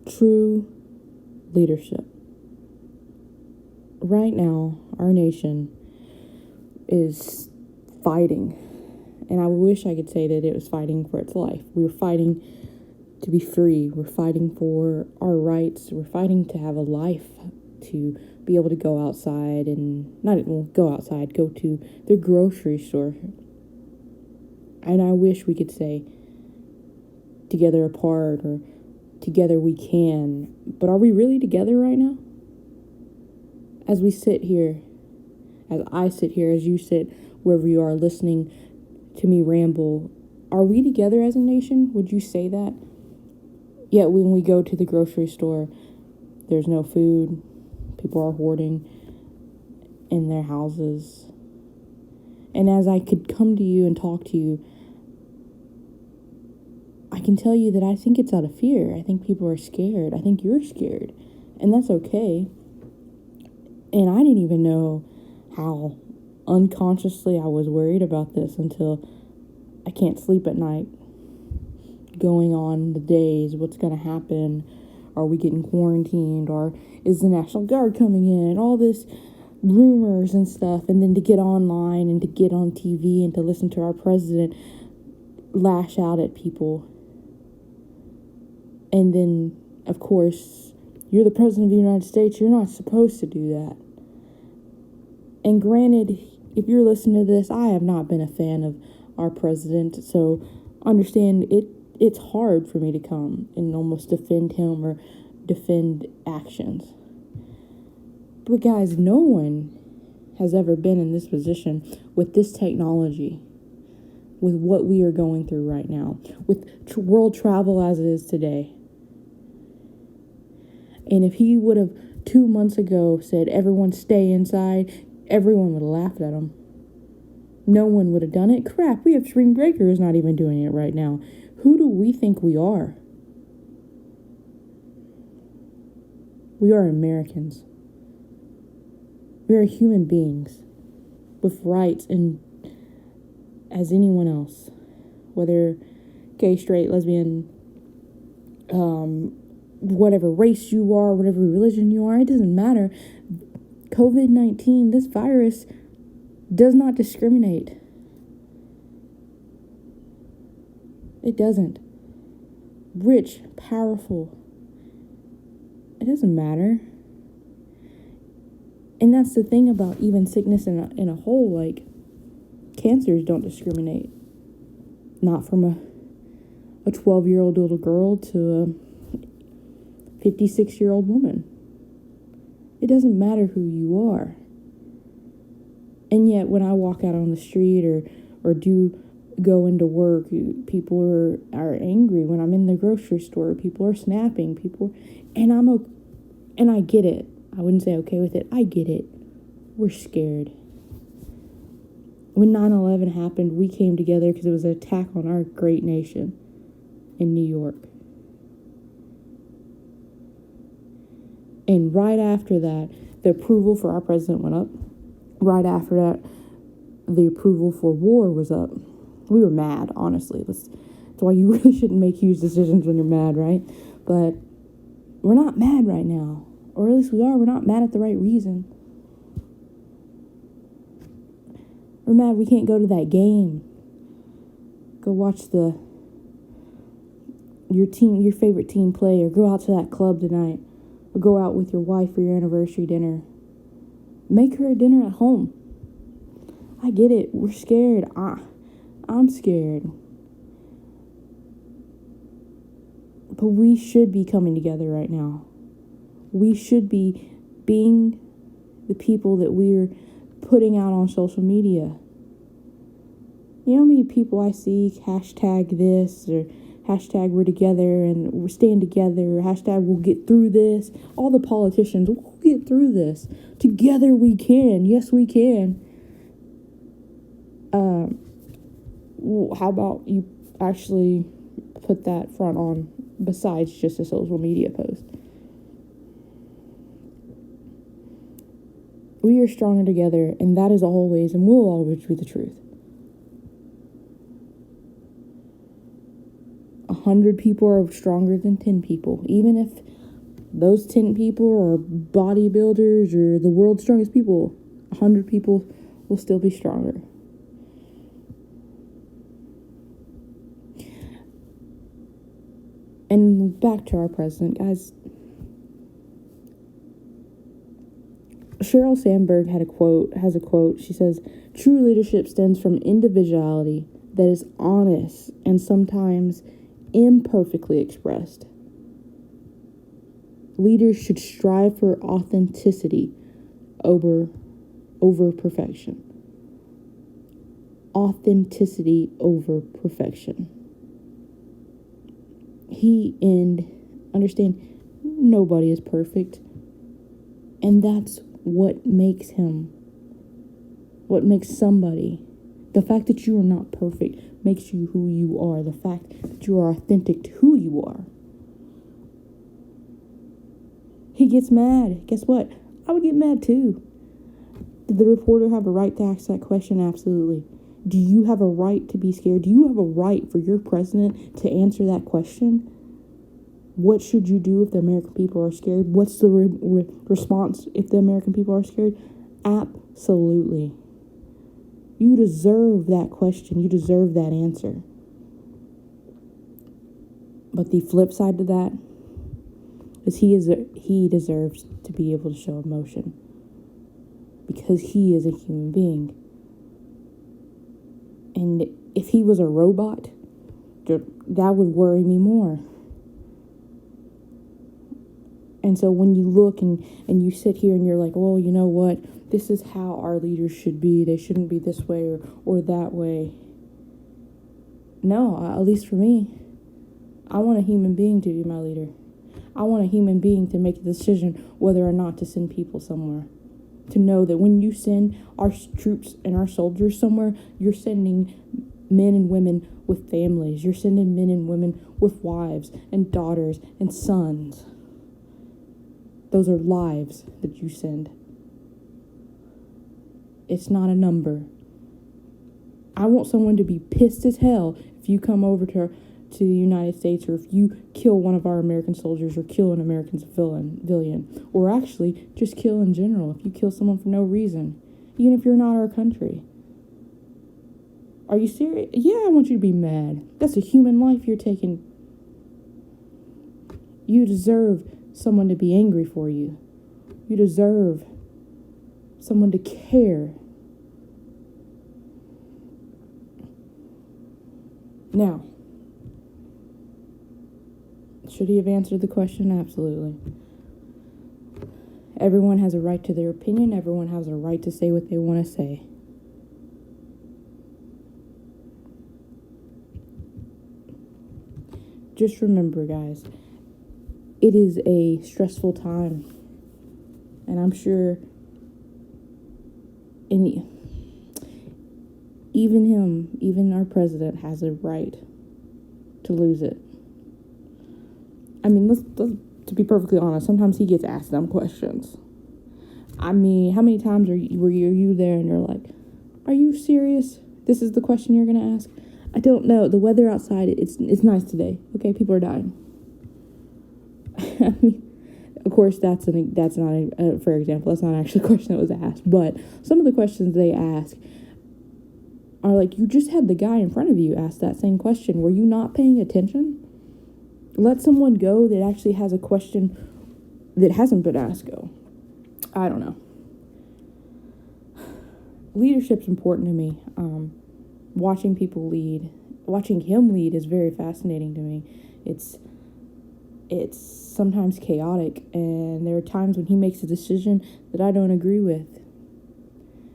true leadership. Right now, our nation is fighting, and I wish I could say that it was fighting for its life. We were fighting to be free. We're fighting for our rights. We're fighting to have a life, to be able to go outside and not even go outside, go to the grocery store. And I wish we could say together apart or together we can. But are we really together right now? As we sit here, as I sit here, as you sit wherever you are listening to me ramble, are we together as a nation? Would you say that? Yet when we go to the grocery store, there's no food. People are hoarding in their houses. And as I could come to you and talk to you, I can tell you that I think it's out of fear. I think people are scared. I think you're scared. And that's okay. And I didn't even know how unconsciously I was worried about this until I can't sleep at night. Going on the days, what's going to happen? Are we getting quarantined? Or is the National Guard coming in? All this rumors and stuff. And then to get online and to get on TV and to listen to our president lash out at people. And then, of course, you're the president of the United States. You're not supposed to do that. And granted, if you're listening to this, I have not been a fan of our president. So understand it's hard for me to come and almost defend him or defend actions. But guys, no one has ever been in this position with this technology, with what we are going through right now, with world travel as it is today. And if he would have 2 months ago said, everyone stay inside, everyone would have laughed at him. No one would have done it. Crap, we have spring breakers not even doing it right now. Who do we think we are? We are Americans. We are human beings with rights and as anyone else, whether gay, straight, lesbian, whatever race you are, whatever religion you are, it doesn't matter. COVID-19, this virus does not discriminate. It doesn't. Rich, powerful. It doesn't matter. And that's the thing about even sickness in a whole, like, cancers don't discriminate. Not from a 12-year-old little girl to a 56-year-old woman. It doesn't matter who you are. And yet when I walk out on the street or do go into work, people are angry. When I'm in the grocery store, people are snapping, and I get it. I wouldn't say okay with it. I get it. We're scared. When 9/11 happened, we came together because it was an attack on our great nation in New York. And right after that, the approval for our president went up. Right after that, the approval for war was up. We were mad, honestly. That's why you really shouldn't make huge decisions when you're mad, right? But we're not mad right now. Or at least we are. We're not mad at the right reason. We're mad we can't go to that game. Go watch your favorite team play, or go out to that club tonight, or go out with your wife for your anniversary dinner. Make her a dinner at home. I get it. We're scared. I'm scared. But we should be coming together right now. We should be being the people that we're putting out on social media. You know how many people I see hashtag this or hashtag we're together and we're staying together, or hashtag we'll get through this. All the politicians, we'll get through this. Together we can. Yes, we can. How about you actually put that front on besides just a social media post? We are stronger together, and that is always and will always be the truth. 100 people are stronger than 10 people. Even if those 10 people are bodybuilders or the world's strongest people, 100 people will still be stronger. And back to our president, guys. Sheryl Sandberg has a quote. She says, "True leadership stems from individuality that is honest and sometimes imperfectly expressed. Leaders should strive for authenticity over perfection." Authenticity over perfection. Understand, nobody is perfect. And that's what makes somebody. The fact that you are not perfect makes you who you are. The fact that you are authentic to who you are. He gets mad. Guess what? I would get mad too. Did the reporter have a right to ask that question? Absolutely. Do you have a right to be scared? Do you have a right for your president to answer that question? What should you do if the American people are scared? What's the response if the American people are scared? Absolutely. You deserve that question. You deserve that answer. But the flip side to that is he deserves to be able to show emotion. Because he is a human being. And if he was a robot, that would worry me more. And so when you look and you sit here and you're like, well, you know what? This is how our leaders should be. They shouldn't be this way or that way. No, at least for me, I want a human being to be my leader. I want a human being to make a decision whether or not to send people somewhere. To know that when you send our troops and our soldiers somewhere, you're sending men and women with families. You're sending men and women with wives and daughters and sons. Those are lives that you send. It's not a number. I want someone to be pissed as hell if you come over to the United States, or if you kill one of our American soldiers, or kill an American civilian, or actually just kill in general. If you kill someone for no reason, even if you're not our country. Are you serious? Yeah, I want you to be mad. That's a human life you're taking. You deserve someone to be angry for you. You deserve someone to care. Now, should he have answered the question? Absolutely. Everyone has a right to their opinion. Everyone has a right to say what they want to say. Just remember, guys, it is a stressful time. And I'm sure even our president has a right to lose it. I mean, let's to be perfectly honest, sometimes he gets asked dumb questions. I mean, how many times were you there and you're like, are you serious? This is the question you're going to ask? I don't know. The weather outside, it's nice today. Okay, people are dying. I mean, of course, that's not a fair example. That's not actually a question that was asked. But some of the questions they ask are like, you just had the guy in front of you ask that same question. Were you not paying attention? Let someone go that actually has a question that hasn't been asked go. I don't know. Leadership's important to me. Watching people lead, watching him lead is very fascinating to me. It's sometimes chaotic, and there are times when he makes a decision that I don't agree with.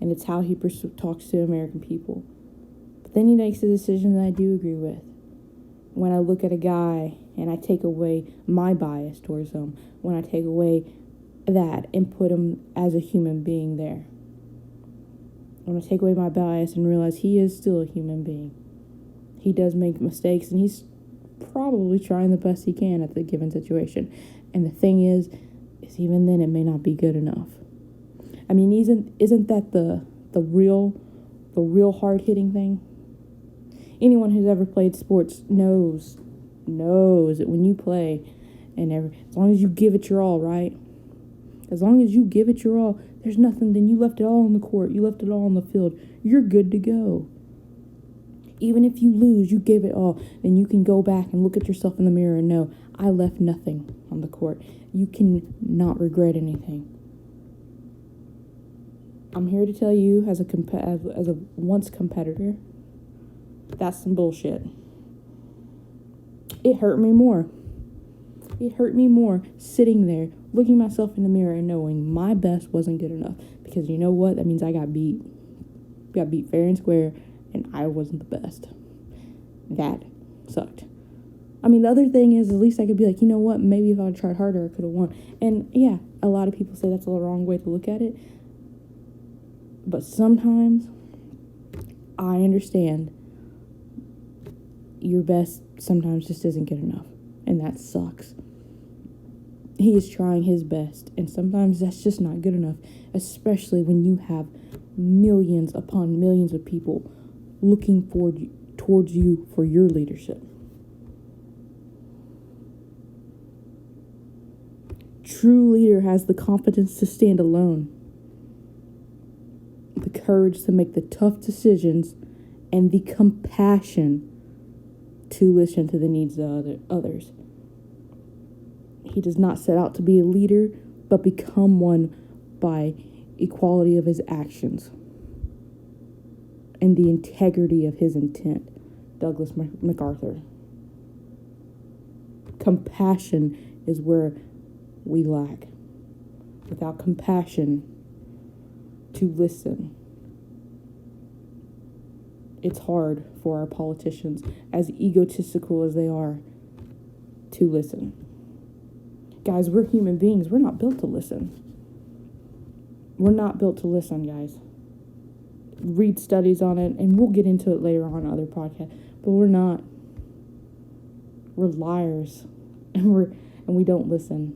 And it's how he talks to American people. But then he makes a decision that I do agree with. When I look at a guy and I take away my bias towards him, when I take away that and put him as a human being there. When I take away my bias and realize he is still a human being. He does make mistakes, and he's probably trying the best he can at the given situation. And the thing is even then it may not be good enough. I mean, isn't that the real hard-hitting thing? Anyone who's ever played sports knows knows that when you play, as long as you give it your all, right? As long as you give it your all, there's nothing. Then you left it all on the court. You left it all on the field. You're good to go. Even if you lose, you gave it all. Then you can go back and look at yourself in the mirror and know, I left nothing on the court. You can not regret anything. I'm here to tell you, as a once competitor, that's some bullshit. It hurt me more. It hurt me more sitting there, looking myself in the mirror and knowing my best wasn't good enough. Because you know what? That means I got beat. Got beat fair and square, and I wasn't the best. That sucked. I mean, the other thing is, at least I could be like, you know what? Maybe if I had tried harder, I could have won. And yeah, a lot of people say that's the wrong way to look at it. But sometimes I understand your best sometimes just isn't good enough. And that sucks. He is trying his best, and sometimes that's just not good enough, especially when you have millions upon millions of people looking towards you for your leadership. True leader has the confidence to stand alone, the courage to make the tough decisions, and the compassion to listen to the needs of others. He does not set out to be a leader, but become one by equality of his actions and the integrity of his intent. Douglas MacArthur. Compassion is where we lack. Without compassion to listen, it's hard for our politicians, as egotistical as they are, to listen. Guys, we're human beings. We're not built to listen. We're not built to listen, guys. Read studies on it, and we'll get into it later on other podcasts. But we're not. We're liars, and we don't listen.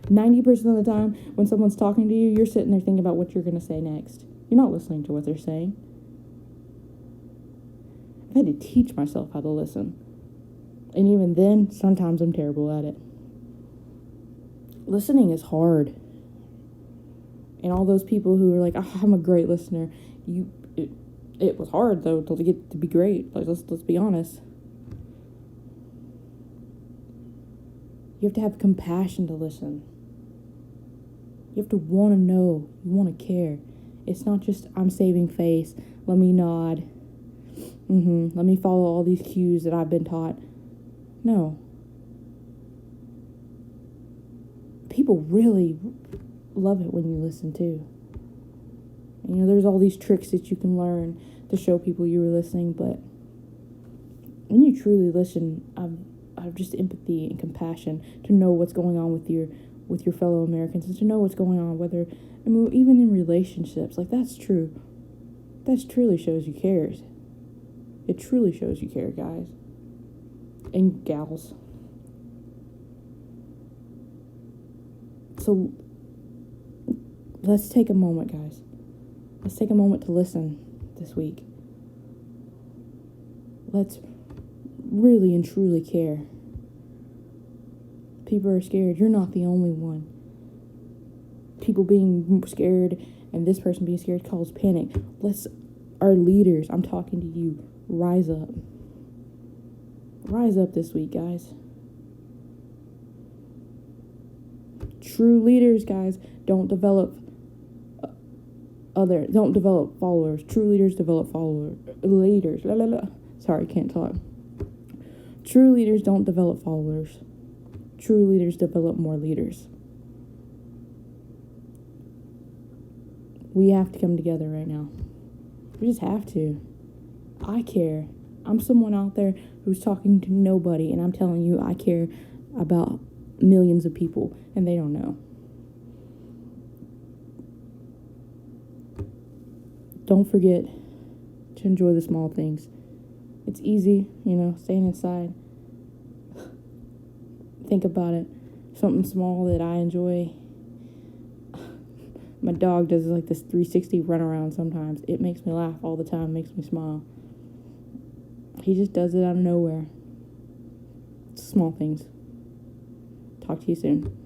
90% of the time, when someone's talking to you, you're sitting there thinking about what you're going to say next. You're not listening to what they're saying. I had to teach myself how to listen. And even then, sometimes I'm terrible at it. Listening is hard. And all those people who are like, oh, I'm a great listener. It was hard, though, to get to be great. Like, let's be honest. You have to have compassion to listen. You have to want to know. You want to care. It's not just, I'm saving face. Let me nod. Let me follow all these cues that I've been taught. No. People really love it when you listen too. You know, there's all these tricks that you can learn to show people you were listening, but when you truly listen, I've just empathy and compassion to know what's going on with your fellow Americans, and to know what's going on, even in relationships. Like, that's true. That truly shows you cares. It truly shows you care, guys and gals. So let's take a moment, guys. Let's take a moment to listen this week. Let's really and truly care. People are scared. You're not the only one. People being scared and this person being scared causes panic. Our leaders, I'm talking to you, rise up. Rise up this week, guys. True leaders, guys, don't develop followers. True leaders develop followers. Sorry, can't talk. True leaders don't develop followers. True leaders develop more leaders. We have to come together right now. We just have to. I care. I'm someone out there who's talking to nobody, and I'm telling you, I care about millions of people, and they don't know. Don't forget to enjoy the small things. It's easy, staying inside. Think about it. Something small that I enjoy. My dog does like this 360 run around sometimes. It makes me laugh all the time, makes me smile. He just does it out of nowhere. It's small things. Talk to you soon.